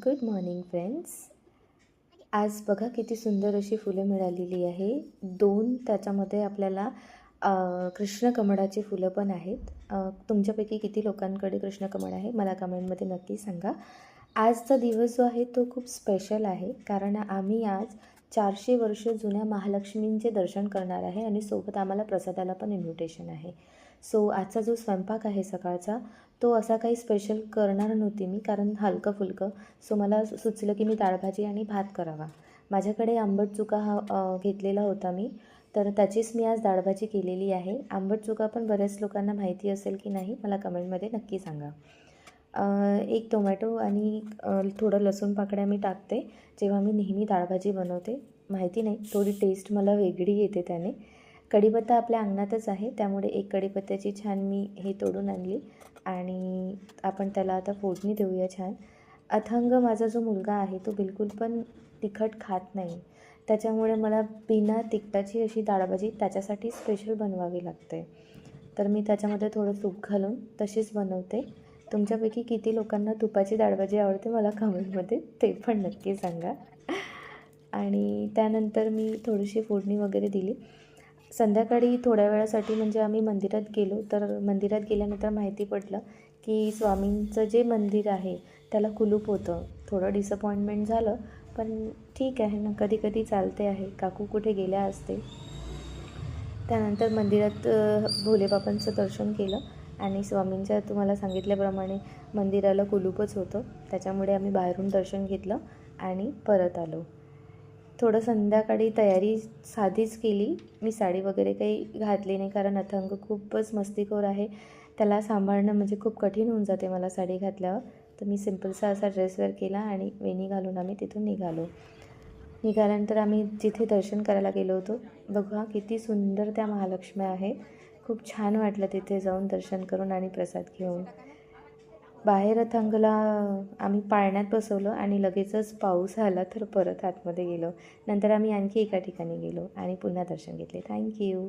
Good morning friends. आज बघा किती सुंदर अशी फुलं मिळालेली आहे. 2 त्याच्यामध्ये आपल्याला कृष्णकमळाची फुलं पण आहेत. तुमच्यापैकी किती लोकांकडे कृष्णकमळ आहे मला कमेंटमध्ये नक्की सांगा. आजचा दिवस जो आहे तो खूप स्पेशल आहे, कारण आम्ही आज 400 वर्ष जुन्या महालक्ष्मींचे दर्शन करणार आहे आणि सोबत आम्हाला प्रसादाला पण इन्व्हिटेशन आहे. सो आजचा जो स्वयंपाक आहे सकाळचा, तो असा काही स्पेशल करणार नव्हती मी, कारण हलकं-फुलकं. सो मला सुचलं की मी डाळभाजी आणि भात करावा. माझ्याकडे आंबट चुका घेतलेला होता मी, तर त्याचीच मी आज डाळभाजी केलेली आहे. आंबट चुका पण बऱ्याच लोकांना माहिती असेल की नाही मला कमेंटमध्ये नक्की सांगा. एक टोमॅटो आणि थोडं लसूण पाकळ्या मी टाकते जेव्हा मी नेहमी डाळभाजी बनवते. माहिती नाही, थोडी टेस्ट मला वेगळी येते त्याने. कढीपत्ता आपल्या अंगणातच आहे, त्यामुळे एक कढीपत्त्याची छान मी हे तोडून आणली आणि आपण त्याला आता फोडणी देऊया छान. अथंग माझा जो मुलगा आहे तो बिलकुल पण तिखट खात नाही, त्याच्यामुळे मला बिना तिखटाची अशी डाळभाजी त्याच्यासाठी स्पेशल बनवावी लागते. तर मी त्याच्यामध्ये थोडं तूप घालून तशीच बनवते. तुमच्यापैकी किती लोकांना तुपाची डाळभाजी आवडते मला कमेंटमध्ये ते पण नक्की सांगा. आणि त्यानंतर मी थोडीशी फोडणी वगैरे दिली. संध्याकाळी थोड्या वेळासाठी म्हणजे आम्ही मंदिरात गेलो, तर मंदिरात गेल्यानंतर माहिती पडलं की स्वामींचं जे मंदिर आहे त्याला कुलूप होतं. थोडं डिसअपॉइंटमेंट झालं, पण ठीक आहे ना, कधी कधी चालते आहे. काकू कुठे गेल्या असतील. त्यानंतर मंदिरात भोलेबाबांचं दर्शन केलं आणि स्वामींच्या तुम्हाला सांगितल्याप्रमाणे मंदिराला कुलूपच होतं, त्याच्यामुळे आम्ही बाहेरून दर्शन घेतलं आणि परत आलो. थोडं संध्याकाळी तयारी साधीच केली. मी साडी वगैरे काही घातली नाही, कारण अथंग खूपच मस्तीखोर आहे. त्याला सांभाळणं म्हणजे खूप कठीण होऊन जाते मला साडी घातल्यावर. तर मी सिम्पलसा असा ड्रेस वेअर केला आणि वेणी घालून आम्ही तिथून निघालो. निघाल्यानंतर आम्ही जिथे दर्शन करायला गेलो होतो, बघा किती सुंदर त्या महालक्ष्म्या आहेत. खूप छान वाटलं तिथे जाऊन दर्शन करून आणि प्रसाद घेऊन. बाहेर अथंगला आम्ही पाळण्यात बसवलं आणि लगेचच पाऊस आला, तर परत आतमध्ये गेलो. नंतर आम्ही आणखी एका ठिकाणी गेलो आणि पुन्हा दर्शन घेतले. थँक्यू.